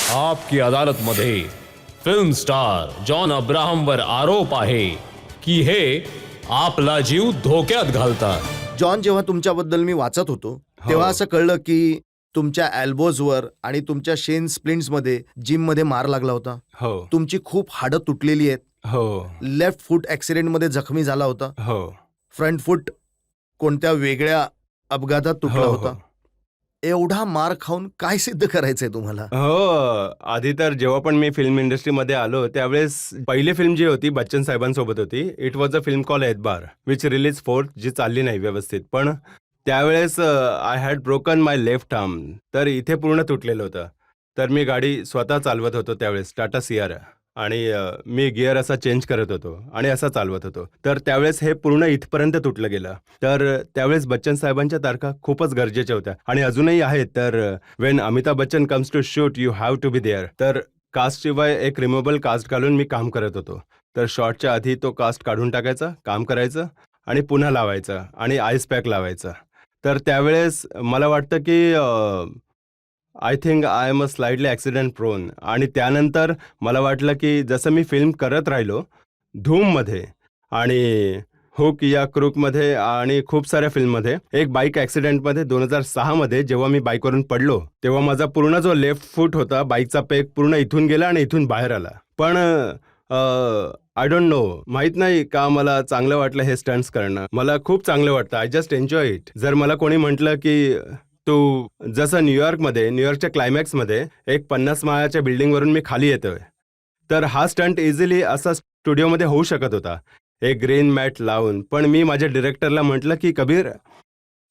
आपकी अदालतमध्ये film star John अब्राहमवर आरोप आहे की हे आपला जीव धोक्यात घालतात. जॉन, जेव्हा तुमच्याबद्दल मी वाचत होतो तेव्हा असं कळलं की तुमच्या एल्बोजवर आणि तुमच्या शेन स्प्लिंट्समध्ये जिममध्ये मार लागला होता. हो तुमची खूप हाडं तुटलेली आहेत. हो लेफ्ट फूट ॲक्सिडेंटमध्ये जखमी झाला होता. हो फ्रंट फूट कोणत्या वेगळ्या अपघातात तुटला हो होता. एवढा मार खाऊन काय सिद्ध करायचंय तुम्हाला? हो आधी तर जेव्हा पण मी फिल्म इंडस्ट्रीमध्ये आलो त्यावेळेस पहिली फिल्म जी होती बच्चन साहेबांसोबत होती. It was a film call एतबार विच रिलीज 4th, जी चालली नाही व्यवस्थित. पण त्यावेळेस I had broken my left arm. तर इथे पूर्ण तुटलेलं होतं. तर मी गाडी स्वतः चालवत होतो त्यावेळेस, टाटा सियारा. आणि मी गिअर असा चेंज करत होतो आणि असा चालवत होतो. तर त्यावेळेस हे पूर्ण इथपर्यंत तुटलं गेलं. तर त्यावेळेस बच्चन साहेबांच्या तारखा खूपच गरजेच्या होत्या आणि अजूनही आहेत. तर when Amitabh Bachchan comes to shoot you have to be there. तर कास्टशिवाय एक रिमूव्हेबल कास्ट घालून मी काम करत होतो. तर शॉटच्या आधी तो कास्ट काढून टाकायचा, काम करायचं आणि पुन्हा लावायचं आणि आईस पॅक लावायचा. तर त्यावेळेस मला वाटतं की I think I am a slightly accident prone. आणि त्यानंतर मला वाटलं की जसं मी फिल्म करत राहिलो धूममध्ये आणि हुक या क्रूकमध्ये आणि खूप साऱ्या फिल्ममध्ये, एक बाईक ॲक्सिडेंटमध्ये 2006मध्ये जेव्हा मी बाईकवरून पडलो तेव्हा माझा पूर्ण जो लेफ्ट फूट होता बाईकचा पेग पूर्ण इथून गेला आणि इथून बाहेर आला. पण आय डोंट नो, माहीत नाही का मला चांगलं वाटलं हे स्टंट्स करणं. मला खूप चांगलं वाटतं. I just enjoy it. जर मला कोणी म्हटलं की तू जसं न्यूयॉर्कच्या क्लायमॅक्समध्ये एक 50 माळ्याच्या बिल्डिंगवरून मी खाली येतोय, तर हा स्टंट इझिली असा स्टुडिओमध्ये होऊ शकत होता एक ग्रीन मॅट लावून. पण मी माझ्या डिरेक्टरला म्हटलं की कबीर,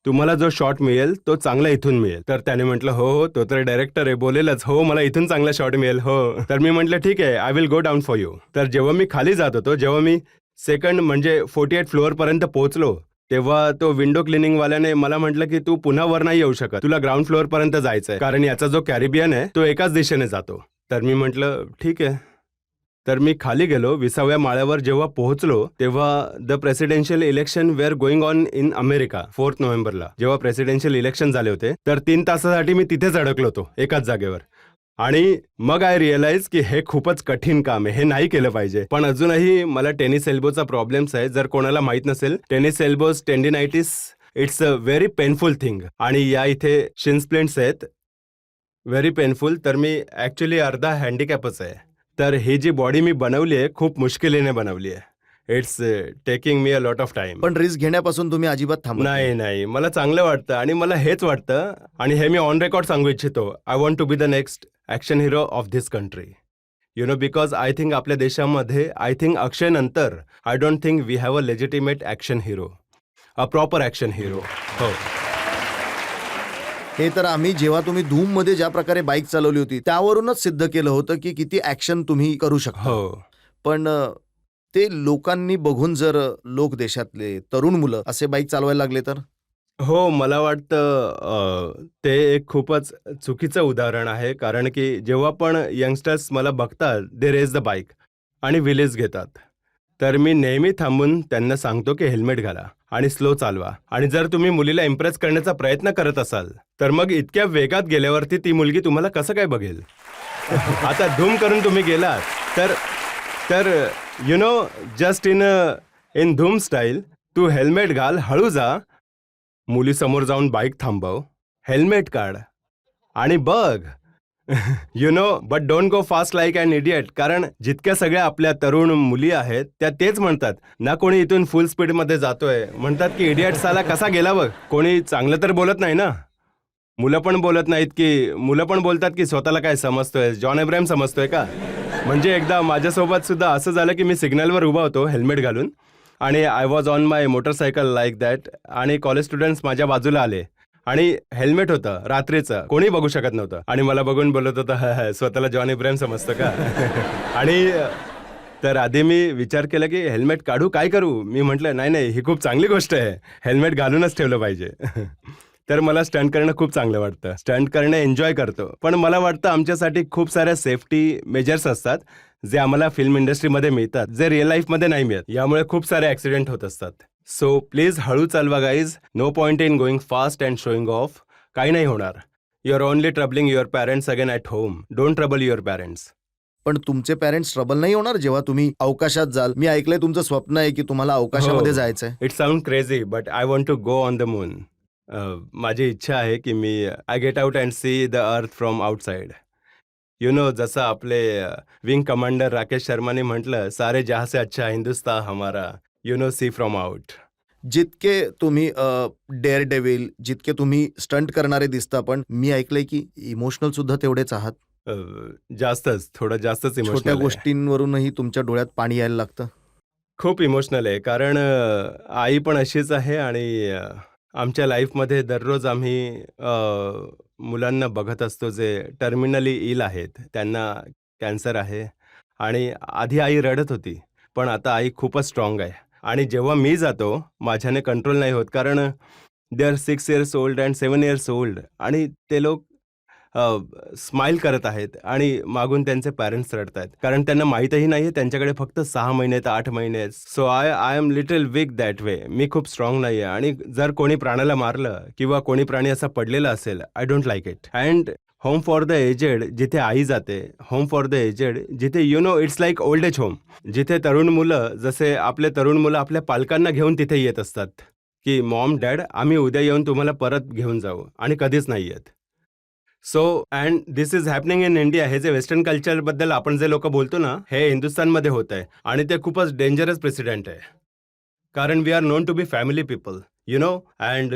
तुम्हाला जो शॉट मिळेल तो चांगला इथून मिळेल. तर त्याने म्हटलं हो हो, तो तर डायरेक्टर आहे, बोलेलच, हो मला इथून चांगला शॉट मिळेल. हो. तर मी म्हटलं ठीक आहे, I will go down for you. तर जेव्हा मी खाली जात होतो, जेव्हा मी सेकंड म्हणजे 48 फ्लोअरपर्यंत पोहोचलो तेव्हा तो विंडो क्लिनिंगवाल्याने मला म्हटलं की तू पुन्हा वर नाही येऊ शकत, तुला ग्राउंड फ्लोअरपर्यंत जायचंय, कारण याचा जो कॅरिबियन आहे तो एकाच दिशेने जातो. तर मी म्हटलं ठीक आहे. तर मी खाली गेलो. 20व्या माळ्यावर जेव्हा पोहोचलो तेव्हा the presidential election were going on in America 4 नोव्हेंबरला जेव्हा प्रेसिडेन्शियल इलेक्शन झाले होते. तर 3 तासासाठी मी तिथेच अडकलो होतो एकाच जागेवर. आणि मग आय रिअलाइज की हे खूपच कठीण काम आहे, हे नाही केलं पाहिजे. पण अजूनही मला टेनिस एल्बोचा प्रॉब्लेम्स आहे. जर कोणाला माहीत नसेल, tennis elbows tendinitis it's a very painful thing. आणि या इथे शिन स्प्लिंट्स आहेत, व्हेरी पेनफुल. तर मी ॲक्च्युली अर्धा हँडिकॅपच आहे. तर ही जी बॉडी मी बनवली आहे खूप मुश्किलीने बनवली आहे. It's taking me a lot of time. पण रिस्क घेण्यापासून तुम्ही अजिबात थांबत नाही नाही, मला चांगलं वाटतं आणि मला हेच वाटतं आणि हे मी ऑन रेकॉर्ड सांगू इच्छितो. I want to be the next action hero of this country. You know, because I think आपल्या देशामध्ये आय थिंक अक्षय नंतर I don't think we have a legitimate action hero, a proper action hero. हो. हे तर आम्ही जेव्हा तुम्ही धूममध्ये ज्या प्रकारे बाईक चालवली होती त्यावरूनच सिद्ध केलं होतं की किती ॲक्शन तुम्ही करू शकता. हो पण ते लोकांनी बघून जर लोक देशातले तरुण मुलं असे बाईक चालवायला लागले तर? हो, मला वाटतं ते एक खूपच चुकीचं उदाहरण आहे. कारण की जेव्हा पण यंगस्टर्स मला बघतात, दे रेज द बाईक आणि विलेज घेतात. तर मी नेहमी थांबून त्यांना सांगतो की हेल्मेट घाला आणि स्लो चालवा. आणि जर तुम्ही मुलीला इम्प्रेस करण्याचा प्रयत्न करत असाल तर मग इतक्या वेगात गेल्यावरती ती मुलगी तुम्हाला कसं काय बघेल? आता धूम करून तुम्ही गेलात तर तर यु नो, जस्ट इन धूम स्टाईल तू हेल्मेट घाल, हळू जा, मुलीसमोर जाऊन बाईक थांबव, हेल्मेट काढ आणि बघ. You know, but don't go fast like an idiot. कारण जितक्या सगळ्या आपल्या तरुण मुली आहेत त्या तेच म्हणतात ना, कोणी इथून फुल स्पीडमध्ये जातोय म्हणतात की इडियट साला कसा गेला बघ. कोणी चांगलं तर बोलत नाही ना. मुलं पण बोलतात की स्वतःला काय समजतोय, जॉन अब्राहम समजतोय का? म्हणजे एकदा माझ्यासोबत सुद्धा असं झालं की मी सिग्नलवर उभा होतो हेल्मेट घालून आणि I was on my motorcycle like that आणि कॉलेज स्टुडंट्स माझ्या बाजूला आले आणि हेल्मेट होतं रात्रीचं, कोणी बघू शकत नव्हतं आणि मला बघून बोलत होतं स्वतःला जॉन इब्राहिम समजतं का? आणि तर आधी मी विचार केला की हेल्मेट काढू, काय करू? मी म्हटलं नाही, ही खूप चांगली गोष्ट आहे, हेल्मेट घालूनच ठेवलं पाहिजे. तर मला स्टंट करणं खूप चांगलं वाटतं, स्टंट करणं एन्जॉय करतो. पण मला वाटतं आमच्यासाठी खूप साऱ्या सेफ्टी मेजर्स असतात जे आम्हाला फिल्म इंडस्ट्रीमध्ये मिळतात, जे रिअल लाईफमध्ये नाही मिळत. यामुळे खूप सारे ॲक्सिडेंट होत असतात. सो प्लीज हळू चालवा guys, no point in going fast and showing off. काही नाही होणार. You are only troubling your parents again at home. Don't trouble your parents. पण तुमचे पॅरेंट्स ट्रबल नाही होणार जेव्हा तुम्ही अवकाशात जाल? मी ऐकलंय तुमचं स्वप्न आहे की तुम्हाला अवकाशामध्ये हो. जायचंय. It sound crazy but I want to go on the moon. माझी इच्छा आहे की मी I get out and see the earth from outside. You know, जसं आपले विंग कमांडर राकेश शर्माने म्हटलं, सारे जहाँ से अच्छा हिंदुस्तान हमारा, you know, see from out. जितके तुम्ही डेअर डेव्हिल, जितके तुम्ही स्टंट करणारे दिसता, पण मी ऐकलंय की इमोशनल सुद्धा तेवढेच आहात. जास्तच, थोडं जास्तच छोट्या इमोशनल आहे. गोष्टींवरूनही तुमच्या डोळ्यात पाणी यायला लागतं. खूप इमोशनल आहे, कारण आई पण अशीच आहे आणि आमच्या लाईफमध्ये दररोज आम्ही मुलांना बघत असतो जे टर्मिनली इल आहेत. त्यांना कॅन्सर आहे आणि आधी आई रडत होती, पण आता आई खूपच स्ट्रॉंग आहे. आणि जेव्हा मी जातो, माझ्याने कंट्रोल नाही होत, कारण they are 6 years old and 7 years old आणि ते लोक स्माईल करत आहेत आणि मागून त्यांचे पॅरेंट्स रडत आहेत, कारण त्यांना माहीतही नाही आहे त्यांच्याकडे फक्त 6 महिने आहेत, 8 महिने आहेत. So I am little weak that way. मी खूप स्ट्रॉंग नाही आहे आणि जर कोणी प्राण्याला मारलं किंवा कोणी प्राणी असा पडलेला असेल, I don't like it. And home for the aged जिथे आई जाते, होम फॉर द एजेड जिथे you know it's like old age home, जिथे तरुण मुलं, जसे आपले तरुण मुलं आपल्या पालकांना घेऊन तिथे येत असतात की मॉम डॅड आम्ही उद्या येऊन तुम्हाला परत घेऊन जाऊ, आणि कधीच नाही येत. So and this is happening in India. हे जे वेस्टर्न कल्चरबद्दल आपण जे लोक बोलतो ना, हे हिंदुस्थानमध्ये होत आहे आणि ते खूपच डेंजरस प्रेसिडेंट आहे, कारण we are known to be family people, you know, and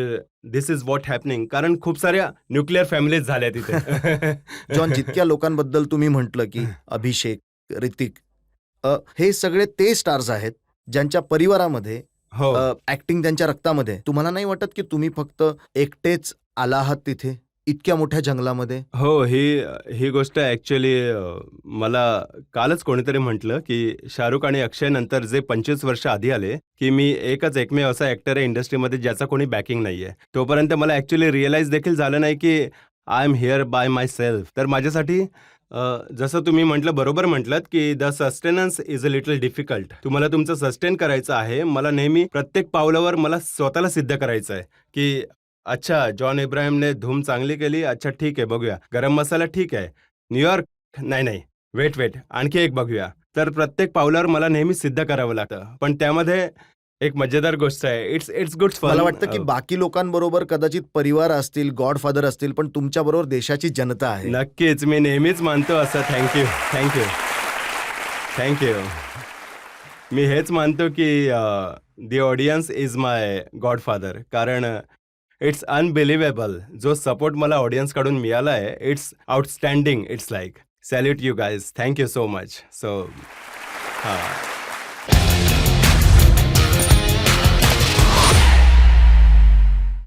this is what happening. कारण खूप साऱ्या न्यूक्लिअर फॅमिलीज झाल्या तिथे. जॉन, जितक्या लोकांबद्दल तुम्ही म्हटलं की अभिषेक, ऋतिक, हे सगळे ते स्टार्स आहेत ज्यांच्या परिवारामध्ये हो ऍक्टिंग त्यांच्या रक्तामध्ये. तुम्हाला नाही वाटत की तुम्ही फक्त एकटेच आला आहात तिथे इतक्या मोठ्या जंगलामध्ये? हो, ही गोष्ट ॲक्च्युली मला कालच कोणीतरी म्हटलं की शाहरुख आणि अक्षय नंतर जे 25 वर्ष आधी आले, की मी एकच एकमेव असा ॲक्टर आहे इंडस्ट्रीमध्ये ज्याचा कोणी बॅकिंग नाही आहे. तोपर्यंत मला ॲक्च्युली रिअलाईज देखील झालं नाही की I am here by myself. तर माझ्यासाठी जसं तुम्ही म्हटलं, बरोबर म्हटलं की the sustenance is a little difficult. तुम्हाला तुमचं सस्टेन करायचं आहे. मला नेहमी प्रत्येक पावलावर मला स्वतःला सिद्ध करायचं आहे की अच्छा, जॉन इब्राहिमने धूम चांगली केली, अच्छा ठीक आहे, बघूया. गरम मसाला ठीक आहे, न्यूयॉर्क नाही, वेट आणखी एक बघूया. तर प्रत्येक पावलावर मला नेहमी सिद्ध करावं लागतं. पण त्यामध्ये एक मजेदार गोष्ट आहे, इट्स गुड फन. मला वाटतं की बाकी लोकांबरोबर कदाचित परिवार असतील, गॉडफादर असतील, पण तुमच्याबरोबर देशाची जनता आहे. नक्कीच, मी नेहमीच मानतो असं. थँक्यू. मी हेच मानतो की दी ऑडियन्स इज माय गॉडफादर, कारण इट्स अनबिलिव्हेबल. जो सपोर्ट मला ऑडियन्सकडून मिळाला आहे, it's outstanding. It's like salute you guys. Thank you so much. So हां.